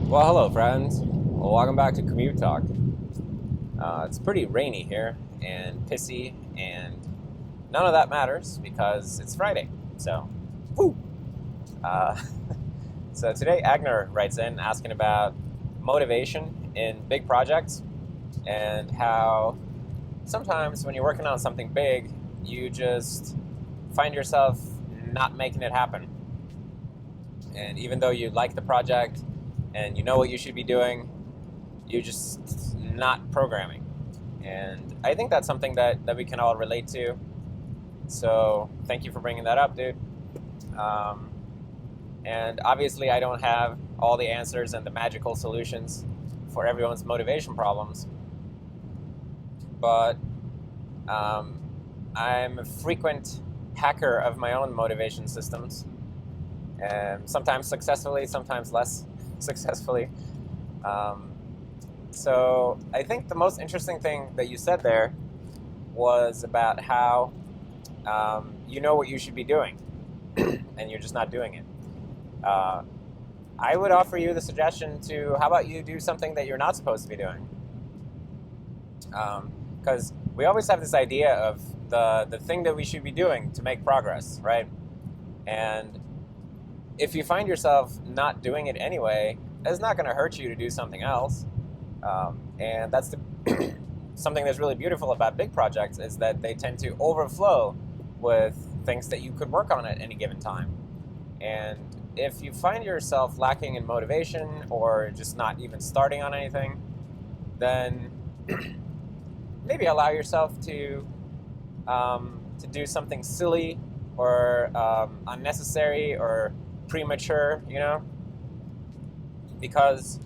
Well, hello, friends. Well, welcome back to Commute Talk. It's pretty rainy here and pissy, and none of that matters because it's Friday. So, woo! Uh, so today, Agner writes in asking about motivation in big projects and how sometimes when you're working on something big, you just find yourself not making it happen. And even though you like the project and you know what you should be doing, you're just not programming. And I think that's something that we can all relate to. So thank you for bringing that up, dude. Um, and obviously, I don't have all the answers and the magical solutions for everyone's motivation problems. But um, I'm a frequent hacker of my own motivation systems, and sometimes successfully, sometimes less successfully. Um, So I think the most interesting thing that you said there was about how you know what you should be doing, and you're just not doing it. Uh, I would offer you the suggestion to how about you do something that you're not supposed to be doing? Because we always have this idea of the thing that we should be doing to make progress, right? And if you find yourself not doing it anyway, it's not going to hurt you to do something else. And that's something that's really beautiful about big projects is that they tend to overflow with things that you could work on at any given time. And if you find yourself lacking in motivation or just not even starting on anything, then maybe allow yourself to do something silly or unnecessary or premature, because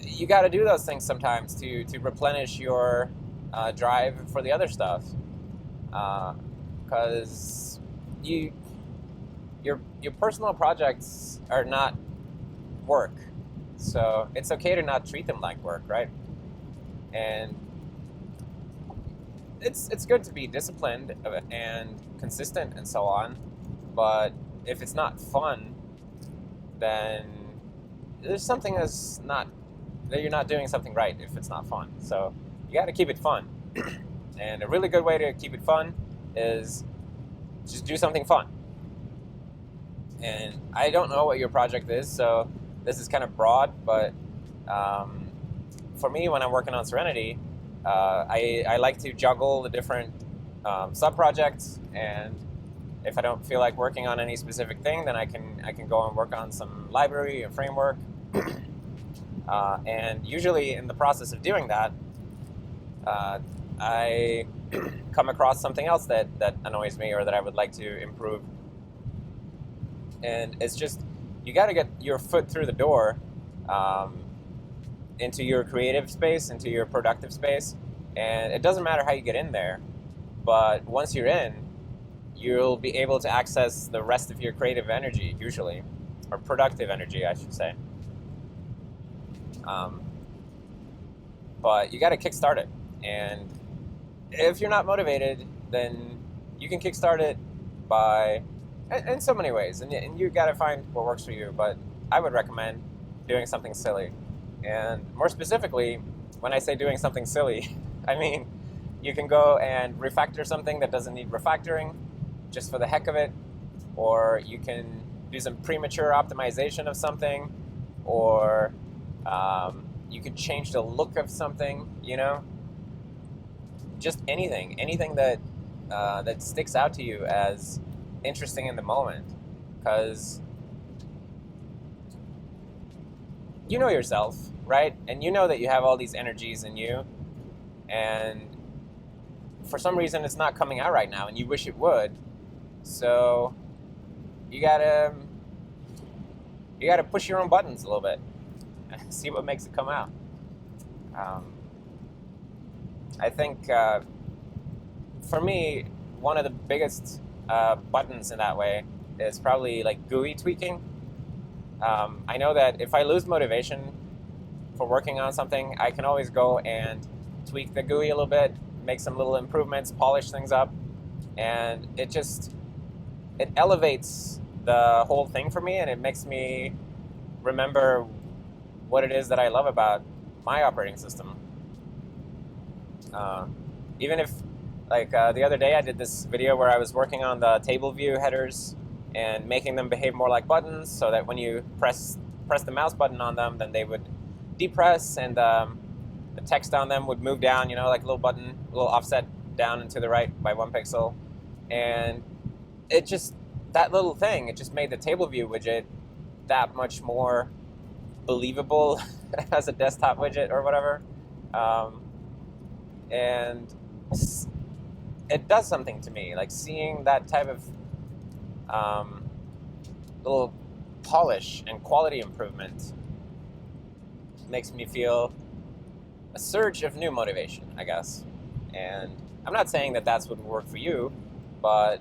you got to do those things sometimes to replenish your drive for the other stuff, because your personal projects are not work, so it's okay to not treat them like work, right? And it's good to be disciplined and consistent and so on, but if it's not fun, then there's something that you're not doing something right if it's not fun. So you got to keep it fun. And a really good way to keep it fun is just do something fun. And I don't know what your project is, so this is kind of broad, but for me, when I'm working on Serenity, I like to juggle the different sub-projects, and if I don't feel like working on any specific thing, then I can go and work on some library or framework. And usually in the process of doing that, I come across something else that annoys me or that I would like to improve. And it's just, you got to get your foot through the door into your creative space, into your productive space. And it doesn't matter how you get in there, but once you're in, you'll be able to access the rest of your creative energy, usually, or productive energy, I should say. But you got to kickstart it. And if you're not motivated, then you can kickstart it by, in so many ways. And you got to find what works for you. But I would recommend doing something silly. And more specifically, when I say doing something silly, I mean you can go and refactor something that doesn't need refactoring just for the heck of it. Or you can do some premature optimization of something. Or you could change the look of something, just anything that that sticks out to you as interesting in the moment, because you know yourself, right? And you know that you have all these energies in you, and for some reason it's not coming out right now, and you wish it would. So you gotta push your own buttons a little bit. See what makes it come out. I think for me, one of the biggest buttons in that way is probably like GUI tweaking. I know that if I lose motivation for working on something, I can always go and tweak the GUI a little bit, make some little improvements, polish things up, and it elevates the whole thing for me, and it makes me remember what it is that I love about my operating system. Even if, like the other day I did this video where I was working on the Tableview headers and making them behave more like buttons, so that when you press the mouse button on them, then they would depress, and the text on them would move down, like a little button, a little offset down and to the right by 1 pixel. And it just, that little thing, it just made the Tableview widget that much more believable as a desktop widget or whatever. And it does something to me, like seeing that type of little polish and quality improvement makes me feel a surge of new motivation, I guess. And I'm not saying that that's what would work for you, but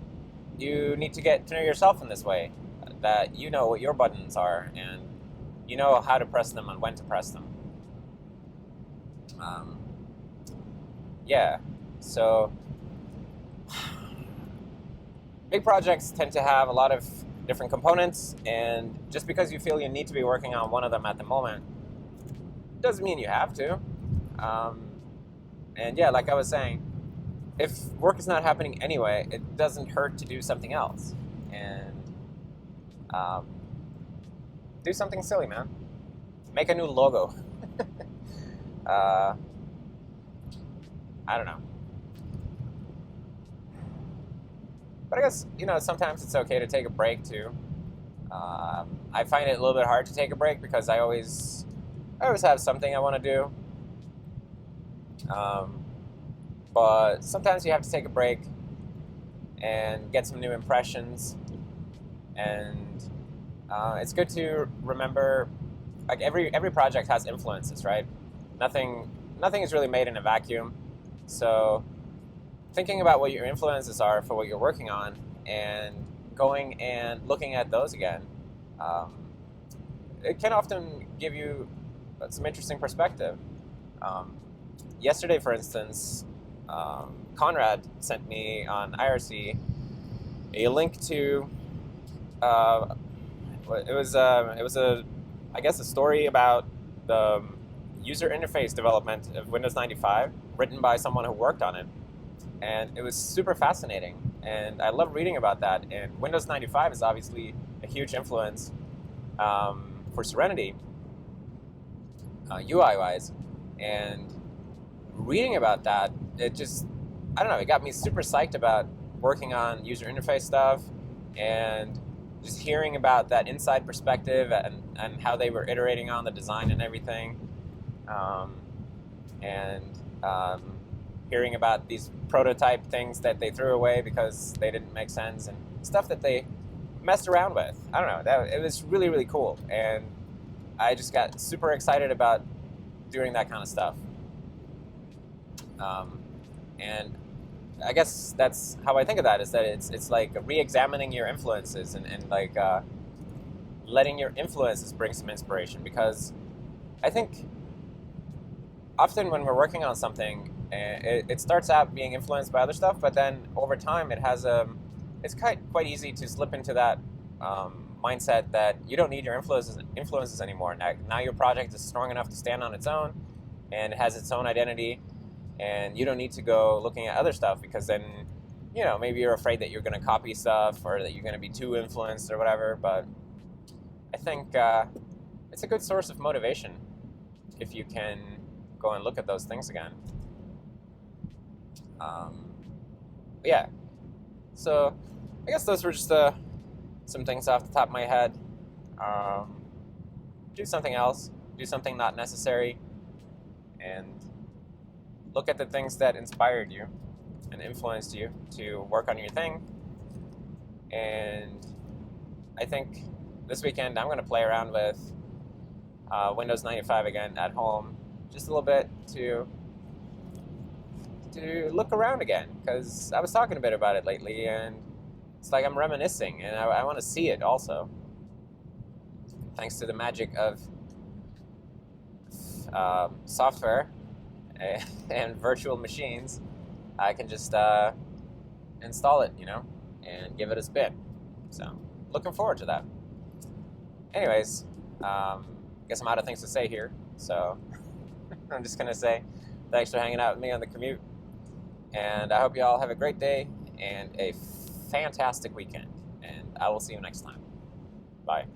you need to get to know yourself in this way, that you know what your buttons are and you know how to press them and when to press them. Yeah, so big projects tend to have a lot of different components, and just because you feel you need to be working on one of them at the moment doesn't mean you have to. And yeah, like I was saying, if work is not happening anyway, it doesn't hurt to do something else. And do something silly, man. Make a new logo. I don't know. But I guess, sometimes it's okay to take a break too. I find it a little bit hard to take a break because I always have something I want to do. But sometimes you have to take a break and get some new impressions. And it's good to remember, like every project has influences, right? Nothing is really made in a vacuum. So thinking about what your influences are for what you're working on and going and looking at those again, it can often give you some interesting perspective. Yesterday, for instance, Conrad sent me on IRC a link to it was I guess a story about the user interface development of Windows 95, written by someone who worked on it. And it was super fascinating, and I love reading about that. And Windows 95 is obviously a huge influence for Serenity, UI-wise. And reading about that, it just, I don't know, it got me super psyched about working on user interface stuff, and just hearing about that inside perspective and how they were iterating on the design and everything. Hearing about these prototype things that they threw away because they didn't make sense, and stuff that they messed around with. I don't know, it was really, really cool. And I just got super excited about doing that kind of stuff. And I guess that's how I think of that, is that it's like re-examining your influences and like letting your influences bring some inspiration. Because I think often when we're working on something, it starts out being influenced by other stuff, but then over time it's quite easy to slip into that mindset that you don't need your influences anymore. Now your project is strong enough to stand on its own, and it has its own identity, and you don't need to go looking at other stuff, because then, maybe you're afraid that you're going to copy stuff, or that you're going to be too influenced or whatever. But I think it's a good source of motivation if you can go and look at those things again. Yeah, so I guess those were just some things off the top of my head. Do something else, do something not necessary, and look at the things that inspired you and influenced you to work on your thing. And I think this weekend I'm going to play around with Windows 95 again at home, just a little bit to look around again, because I was talking a bit about it lately, and it's like I'm reminiscing, and I want to see it also. Thanks to the magic of software and virtual machines, I can just install it, and give it a spin. So, looking forward to that. Anyways, Guess I'm out of things to say here, so I'm just gonna say thanks for hanging out with me on the commute, and I hope you all have a great day and a fantastic weekend, and I will see you next time. Bye.